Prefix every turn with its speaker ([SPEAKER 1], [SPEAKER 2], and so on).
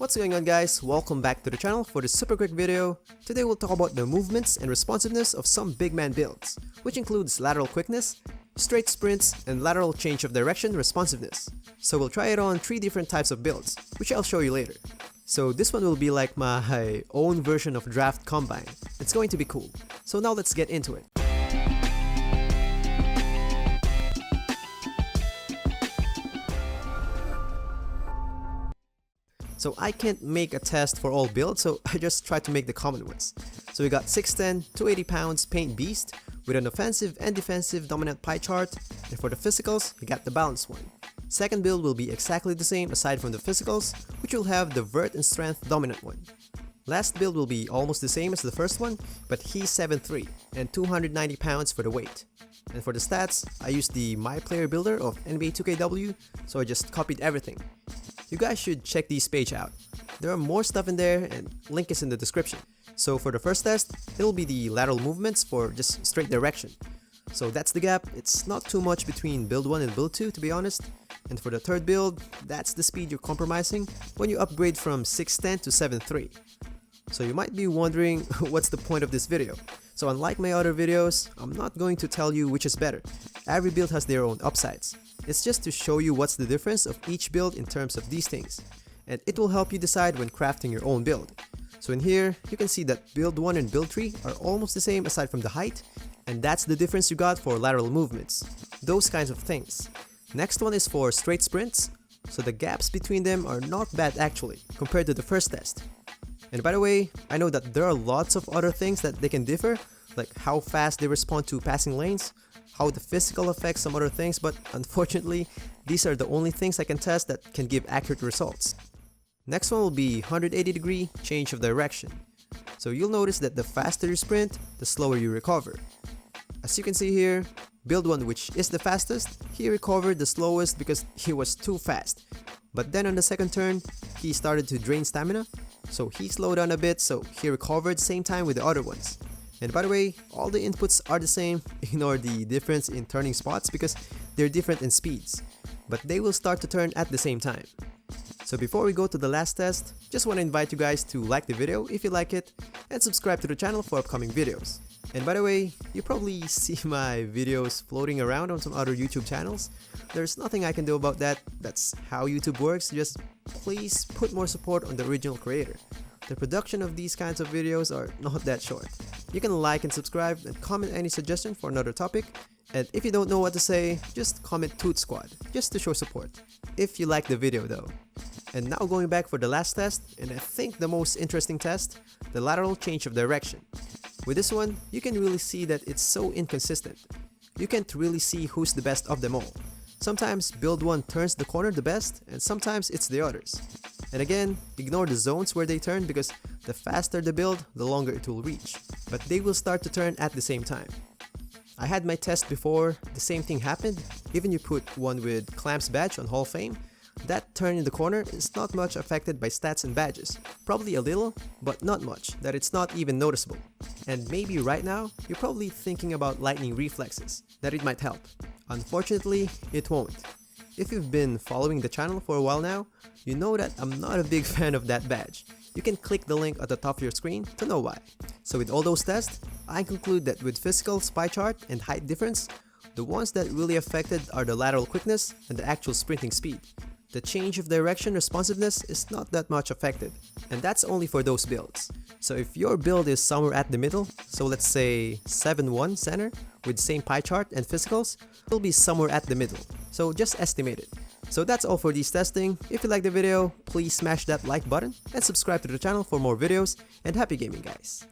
[SPEAKER 1] What's going on, guys? Welcome back to the channel for this super quick video. Today we'll talk about the movements and responsiveness of some big man builds, which includes lateral quickness, straight sprints, and lateral change of direction responsiveness. So we'll try it on 3 different types of builds, which I'll show you later. So this one will be like my own version of Draft Combine. It's going to be cool. So now let's get into it. So I can't make a test for all builds, so I just tried to make the common ones. So we got 6'10", 280 pounds Paint Beast with an offensive and defensive dominant pie chart, and for the physicals, we got the balanced one. Second build will be exactly the same aside from the physicals, which will have the vert and strength dominant one. Last build will be almost the same as the first one, but he's 7'3" and 290 pounds for the weight. And for the stats, I used the My Player Builder of NBA 2KW, so I just copied everything. You guys should check these page out. There are more stuff in there and link is in the description. So for the first test, it'll be the lateral movements for just straight direction. So that's the gap. It's not too much between build 1 and build 2 to be honest. And for the third build, that's the speed you're compromising when you upgrade from 6'10" to 7'3". So you might be wondering what's the point of this video. So unlike my other videos, I'm not going to tell you which is better. Every build has their own upsides. It's just to show you what's the difference of each build in terms of these things. And it will help you decide when crafting your own build. So in here, you can see that build 1 and build 3 are almost the same aside from the height. And that's the difference you got for lateral movements. Those kinds of things. Next one is for straight sprints. So the gaps between them are not bad actually, compared to the first test. And by the way, I know that there are lots of other things that they can differ, like how fast they respond to passing lanes, how the physical affects some other things, but unfortunately, these are the only things I can test that can give accurate results. Next one will be 180-degree change of direction. So you'll notice that the faster you sprint, the slower you recover. As you can see here, build 1, which is the fastest, he recovered the slowest because he was too fast. But then on the second turn, he started to drain stamina, so he slowed down a bit, so he recovered same time with the other ones. And by the way, all the inputs are the same, ignore the difference in turning spots because they're different in speeds, but they will start to turn at the same time. So before we go to the last test, just want to invite you guys to like the video if you like it, and subscribe to the channel for upcoming videos. And by the way, you probably see my videos floating around on some other YouTube channels. There's nothing I can do about that, that's how YouTube works, just please put more support on the original creator. The production of these kinds of videos are not that short. You can like and subscribe and comment any suggestion for another topic. And if you don't know what to say, just comment Toot Squad, just to show support. If you like the video though. And now going back for the last test, and I think the most interesting test, the lateral change of direction. With this one, you can really see that it's so inconsistent. You can't really see who's the best of them all. Sometimes build 1 turns the corner the best, and sometimes it's the others. And again, ignore the zones where they turn because the faster the build, the longer it will reach. But they will start to turn at the same time. I had my test before, the same thing happened. Even you put one with Clamp's badge on Hall of Fame, that turn in the corner is not much affected by stats and badges. Probably a little, but not much, that it's not even noticeable. And maybe right now, you're probably thinking about lightning reflexes, that it might help. Unfortunately, it won't. If you've been following the channel for a while now, you know that I'm not a big fan of that badge. You can click the link at the top of your screen to know why. So with all those tests, I conclude that with physical pie chart and height difference, the ones that really affected are the lateral quickness and the actual sprinting speed. The change of direction responsiveness is not that much affected, and that's only for those builds. So if your build is somewhere at the middle, so let's say 7-1 center with same pie chart and physicals, it'll be somewhere at the middle. So just estimate it. So that's all for these testing. If you liked the video, please smash that like button and subscribe to the channel for more videos, and happy gaming guys!